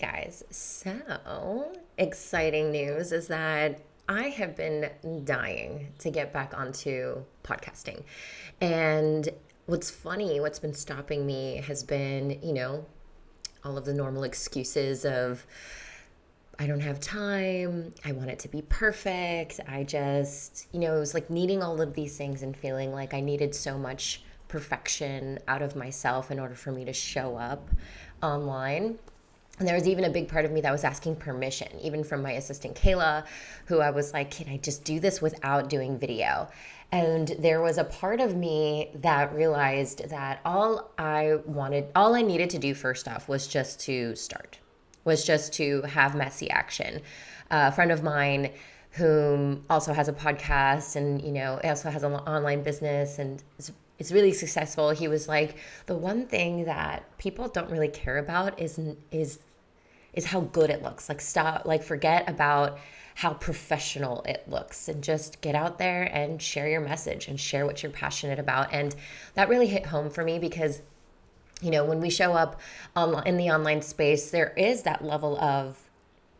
Guys, so exciting news is that I have been dying to get back onto podcasting. And what's been stopping me has been, all of the normal excuses of I don't have time, I want it to be perfect. It was like needing all of these things and feeling like I needed so much perfection out of myself in order for me to show up online. And there was even a big part of me that was asking permission, even from my assistant Kayla, who I was like, can I just do this without doing video? And there was a part of me that realized that all I needed to do first off was just to start, was just to have messy action. A friend of mine whom also has a podcast and, also has an online business and is really successful. He was like, the one thing that people don't really care about is how good it looks. Like stop, like forget about how professional it looks and just get out there and share your message and share what you're passionate about. And that really hit home for me because when we show up in the online space, there is that level of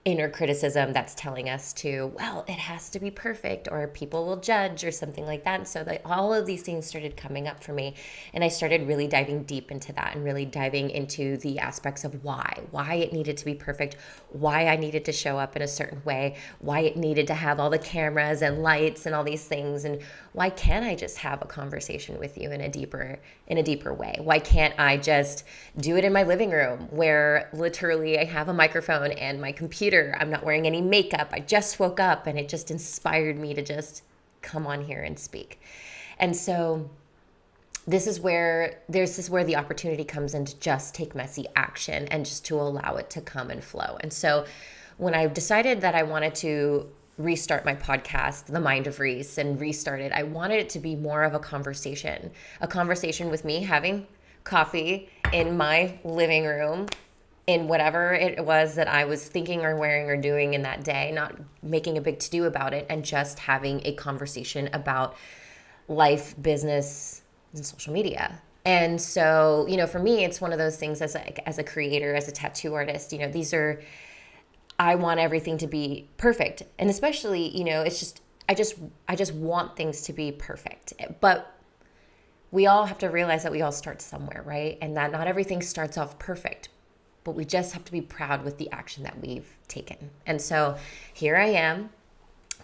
inner criticism that's telling us to, well, it has to be perfect or people will judge or something like that. And so all of these things started coming up for me. And I started really diving deep into that and really diving into the aspects of why it needed to be perfect, why I needed to show up in a certain way, why it needed to have all the cameras and lights and all these things. And why can't I just have a conversation with you in a deeper way? Why can't I just do it in my living room where literally I have a microphone and my computer, I'm not wearing any makeup, I just woke up, and it just inspired me to just come on here and speak. And so this is where the opportunity comes in to just take messy action and just to allow it to come and flow. And so when I decided that I wanted to restart my podcast, The Mind of Reese, and restart it, I wanted it to be more of a conversation with me having coffee in my living room in whatever it was that I was thinking or wearing or doing in that day, not making a big to-do about it, and just having a conversation about life, business, and social media. And so, for me, it's one of those things as a creator, as a tattoo artist, I want everything to be perfect. And especially, it's just I just want things to be perfect. But we all have to realize that we all start somewhere, right? And that not everything starts off perfect, but we just have to be proud with the action that we've taken. And so here I am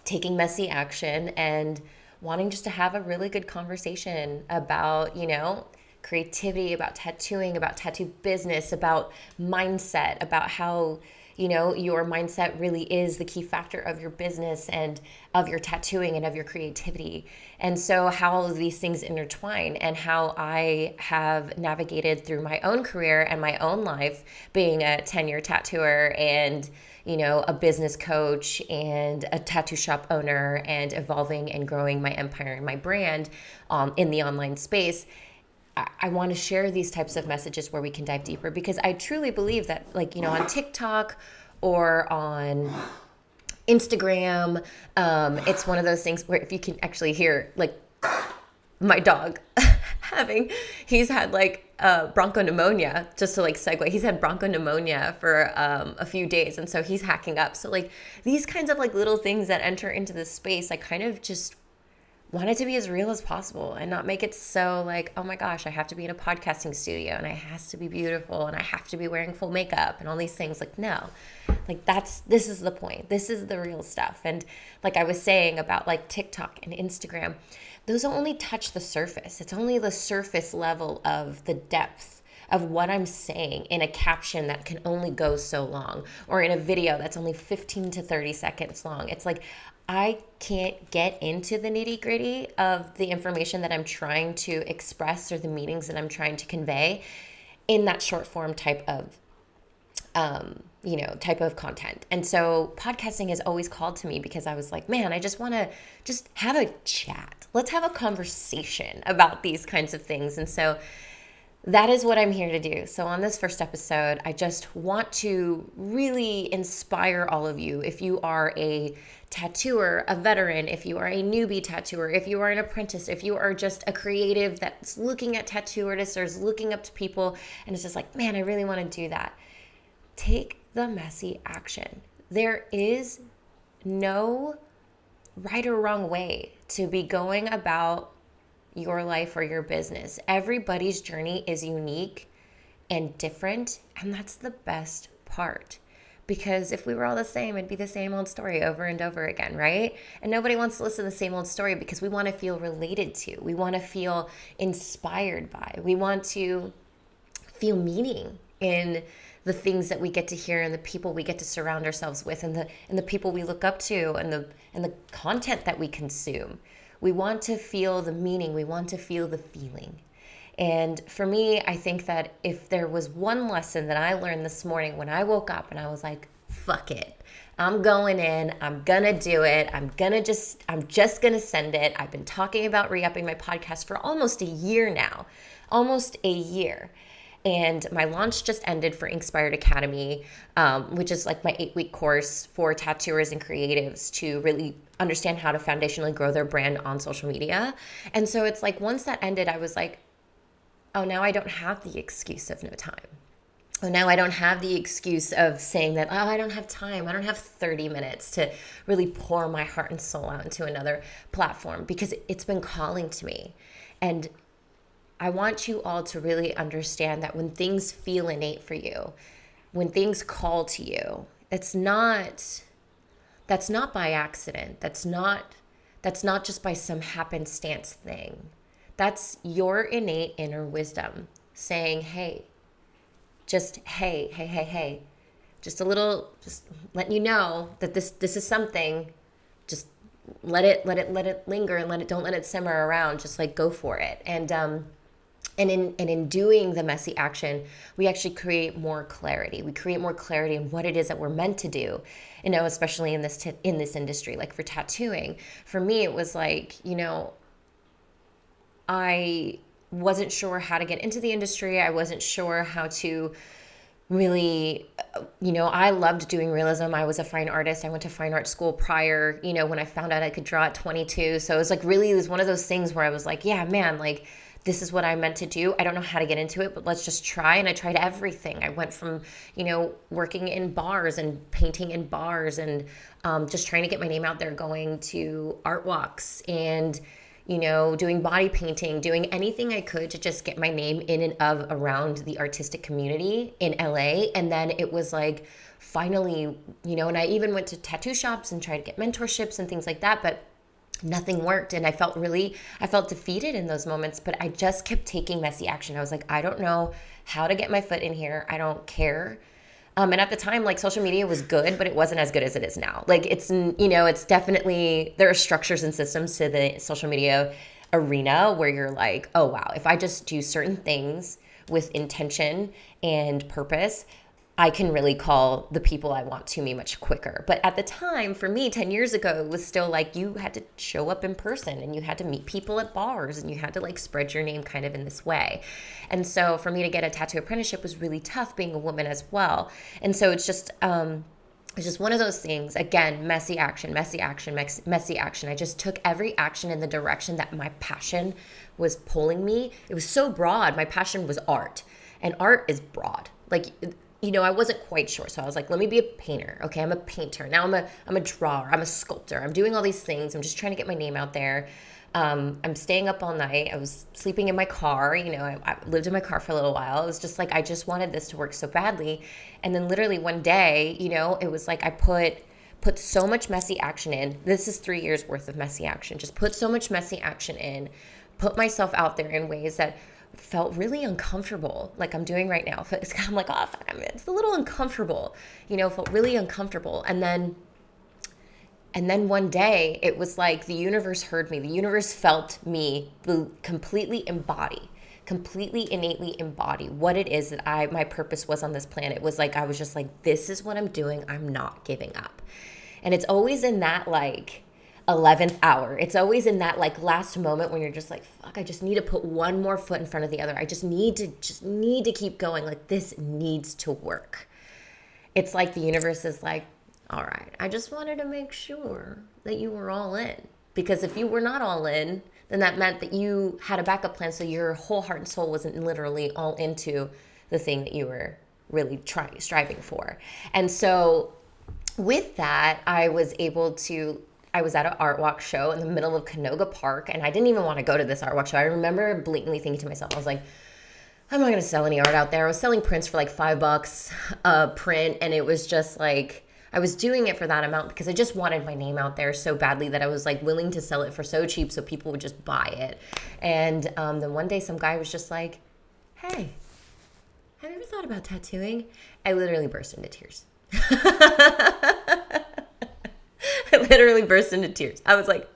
taking messy action and wanting just to have a really good conversation about, creativity, about tattooing, about tattoo business, about mindset, about how your mindset really is the key factor of your business and of your tattooing and of your creativity. And so how all of these things intertwine and how I have navigated through my own career and my own life being a 10-year tattooer and a business coach and a tattoo shop owner and evolving and growing my empire and my brand in the online space. I want to share these types of messages where we can dive deeper because I truly believe that, on TikTok or on Instagram, it's one of those things where if you can actually hear, my dog he's had bronchopneumonia, just to segue, he's had bronchopneumonia for a few days. And so he's hacking up. So these kinds of little things that enter into this space, I kind of just want it to be as real as possible and not make it so oh my gosh, I have to be in a podcasting studio and it has to be beautiful and I have to be wearing full makeup and all these things. No, this is the point. This is the real stuff. And I was saying about TikTok and Instagram, those only touch the surface. It's only the surface level of the depth of what I'm saying in a caption that can only go so long, or in a video that's only 15 to 30 seconds long. It's I can't get into the nitty gritty of the information that I'm trying to express or the meanings that I'm trying to convey in that short form type of content. And so podcasting has always called to me because I was like, man, I just want to just have a chat. Let's have a conversation about these kinds of things. And so that is what I'm here to do. So on this first episode, I just want to really inspire all of you. If you are a tattooer, a veteran, if you are a newbie tattooer, if you are an apprentice, if you are just a creative that's looking at tattoo artists or is looking up to people and is just man, I really want to do that. take the messy action. There is no right or wrong way to be going about your life or your business. Everybody's journey is unique and different, and that's the best part. Because if we were all the same, it'd be the same old story over and over again, right? And nobody wants to listen to the same old story because we want to feel related to. We want to feel inspired by. We want to feel meaning in the things that we get to hear and the people we get to surround ourselves with and the people we look up to and the content that we consume. We want to feel the meaning. We want to feel the feeling. And for me, I think that if there was one lesson that I learned this morning when I woke up and I was like, fuck it. I'm going in, I'm gonna do it. I'm just gonna send it. I've been talking about re-upping my podcast for almost a year now, almost a year. And my launch just ended for Inspired Academy, which is like my 8-week course for tattooers and creatives to really understand how to foundationally grow their brand on social media. And so it's like, once that ended, I was like, oh, now I don't have the excuse of no time. Oh, now I don't have the excuse of saying that, oh, I don't have time. I don't have 30 minutes to really pour my heart and soul out into another platform, because it's been calling to me. And I want you all to really understand that when things feel innate for you, when things call to you, that's not by accident. That's not just by some happenstance thing. That's your innate inner wisdom saying, hey, hey, just letting you know that this is something. Just let it linger and don't let it simmer around. Just like go for it. And in doing the messy action, we actually create more clarity. We create more clarity in what it is that we're meant to do, especially in this industry. Like for tattooing, for me, it was like, I wasn't sure how to get into the industry. I wasn't sure how to really, I loved doing realism. I was a fine artist. I went to fine art school prior, when I found out I could draw at 22. So it was one of those things where I was like, yeah, man, like, this is what I'm meant to do. I don't know how to get into it, but let's just try. And I tried everything. I went from, working in bars and painting in bars and just trying to get my name out there, going to art walks and, doing body painting, doing anything I could to just get my name in and around the artistic community in LA. And then it was like, finally, and I even went to tattoo shops and tried to get mentorships and things like that, but nothing worked. And I felt defeated in those moments, but I just kept taking messy action. I was like, I don't know how to get my foot in here. I don't care. And at the time, like, social media was good, but it wasn't as good as it is now. Like, it's definitely, there are structures and systems to the social media arena where you're like, oh, wow, if I just do certain things with intention and purpose, I can really call the people I want to me much quicker. But at the time, for me, 10 years ago, it was still like you had to show up in person and you had to meet people at bars and you had to like spread your name kind of in this way. And so for me to get a tattoo apprenticeship was really tough, being a woman as well. And so it's just one of those things. Again, messy action. I just took every action in the direction that my passion was pulling me. It was so broad. My passion was art, and art is broad. Like, I wasn't quite sure. So I was like, let me be a painter. Okay, I'm a painter. Now I'm a drawer. I'm a sculptor. I'm doing all these things. I'm just trying to get my name out there. I'm staying up all night. I was sleeping in my car. I lived in my car for a little while. It was just like, I just wanted this to work so badly. And then literally one day, it was like I put so much messy action in. This is 3 years worth of messy action. Just put so much messy action in, put myself out there in ways that felt really uncomfortable, like I'm doing right now. I'm like, oh, fuck, it's a little uncomfortable, felt really uncomfortable. And then one day it was like the universe heard me. The universe felt me completely innately embody what it is that my purpose was on this planet. It was like, I was just like, this is what I'm doing. I'm not giving up. And it's always in that like 11th hour. It's always in that like last moment when you're just like, fuck, I just need to put one more foot in front of the other. I just need to keep going. Like, this needs to work. It's like the universe is like, all right, I just wanted to make sure that you were all in. Because if you were not all in, then that meant that you had a backup plan. So your whole heart and soul wasn't literally all into the thing that you were really striving for. And so with that, I was at an art walk show in the middle of Canoga Park, and I didn't even want to go to this art walk show. I remember blatantly thinking to myself, I was like, I'm not going to sell any art out there. I was selling prints for like $5 a print, and it was just like, I was doing it for that amount because I just wanted my name out there so badly that I was like willing to sell it for so cheap so people would just buy it. And then one day some guy was just like, hey, have you ever thought about tattooing? I literally burst into tears. I literally burst into tears. I was like,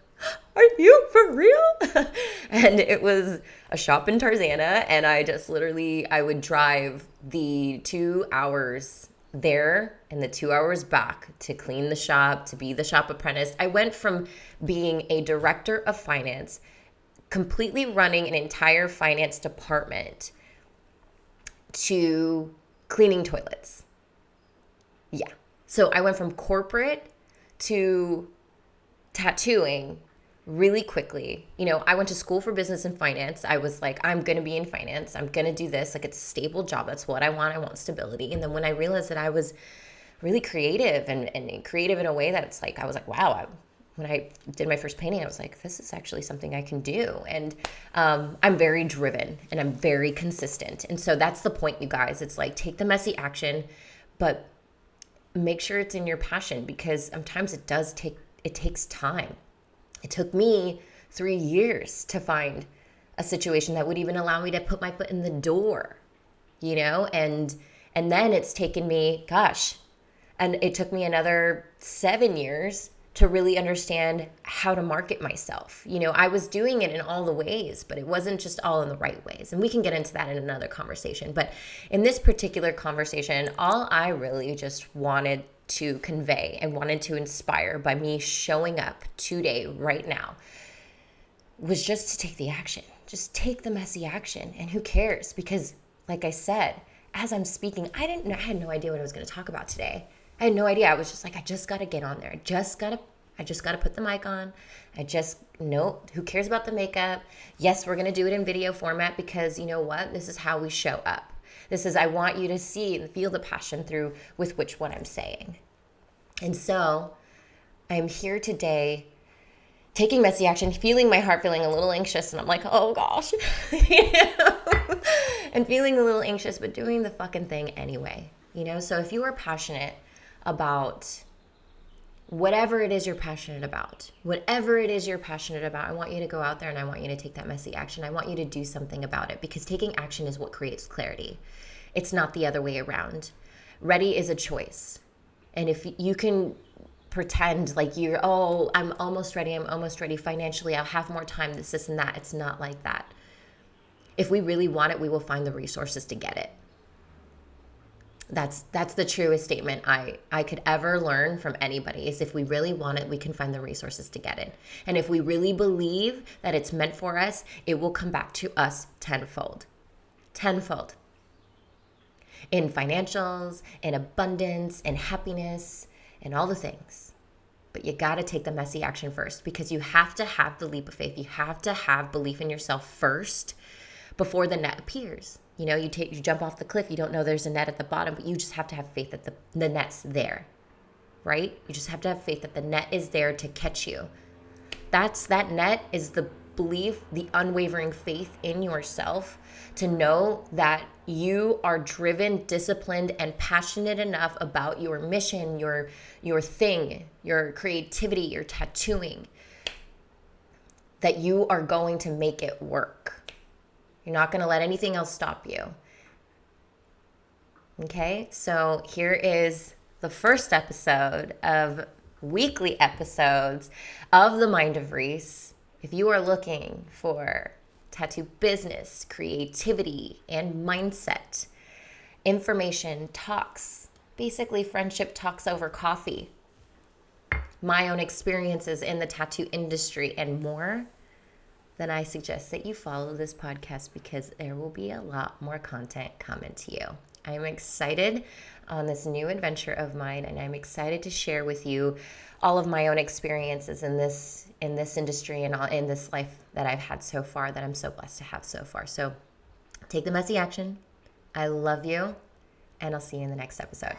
are you for real? And it was a shop in Tarzana, and I would drive the 2 hours there and the 2 hours back to clean the shop, to be the shop apprentice. I went from being a director of finance, completely running an entire finance department, to cleaning toilets. Yeah. So I went from corporate to tattooing really quickly. I went to school for business and finance. I was like, I'm going to be in finance. I'm going to do this. Like, it's a stable job. That's what I want. I want stability. And then when I realized that I was really creative and creative in a way that's like, I was like, wow. When I did my first painting, I was like, this is actually something I can do. And I'm very driven and I'm very consistent. And so that's the point, you guys. It's like, take the messy action, but make sure it's in your passion, because sometimes it takes time. It took me 3 years to find a situation that would even allow me to put my foot in the door, and then it's taken me, and it took me another 7 years to really understand how to market myself. I was doing it in all the ways, but it wasn't just all in the right ways. And we can get into that in another conversation. But in this particular conversation, all I really just wanted to convey and wanted to inspire by me showing up today, right now, was just to take the action. Just take the messy action. And who cares? Because like I said, as I'm speaking, I had no idea what I was going to talk about today. I had no idea. I was just like, I just got to get on there. I just got to put the mic on. Who cares about the makeup? Yes, we're going to do it in video format because you know what? This is how we show up. I want you to see and feel the passion with what I'm saying. And so I'm here today taking messy action, feeling my heart, feeling a little anxious. And I'm like, oh gosh, and feeling a little anxious, but doing the fucking thing anyway. So if you are passionate about whatever it is you're passionate about, I want you to go out there and I want you to take that messy action. I want you to do something about it, because taking action is what creates clarity. It's not the other way around. Ready is a choice. And if you can pretend like I'm almost ready financially, I'll have more time, this and that. It's not like that. If we really want it, we will find the resources to get it. That's the truest statement I could ever learn from anybody, is if we really want it, we can find the resources to get it. And if we really believe that it's meant for us, it will come back to us tenfold. In financials, in abundance, in happiness, and all the things. But you got to take the messy action first, because you have to have the leap of faith. You have to have belief in yourself first before the net appears. You jump off the cliff, you don't know there's a net at the bottom, but you just have to have faith that the net's there, right? You just have to have faith that the net is there to catch you. That net is the belief, the unwavering faith in yourself to know that you are driven, disciplined, and passionate enough about your mission, your thing, your creativity, your tattooing, that you are going to make it work. You're not going to let anything else stop you. Okay, so here is the first episode of weekly episodes of the Mind of Reese. If you are looking for tattoo business, creativity, and mindset, information, talks, basically friendship talks over coffee, my own experiences in the tattoo industry, and more, then I suggest that you follow this podcast, because there will be a lot more content coming to you. I am excited on this new adventure of mine, and I'm excited to share with you all of my own experiences in this industry and in this life that I've had so far, that I'm so blessed to have so far. So take the messy action. I love you, and I'll see you in the next episode.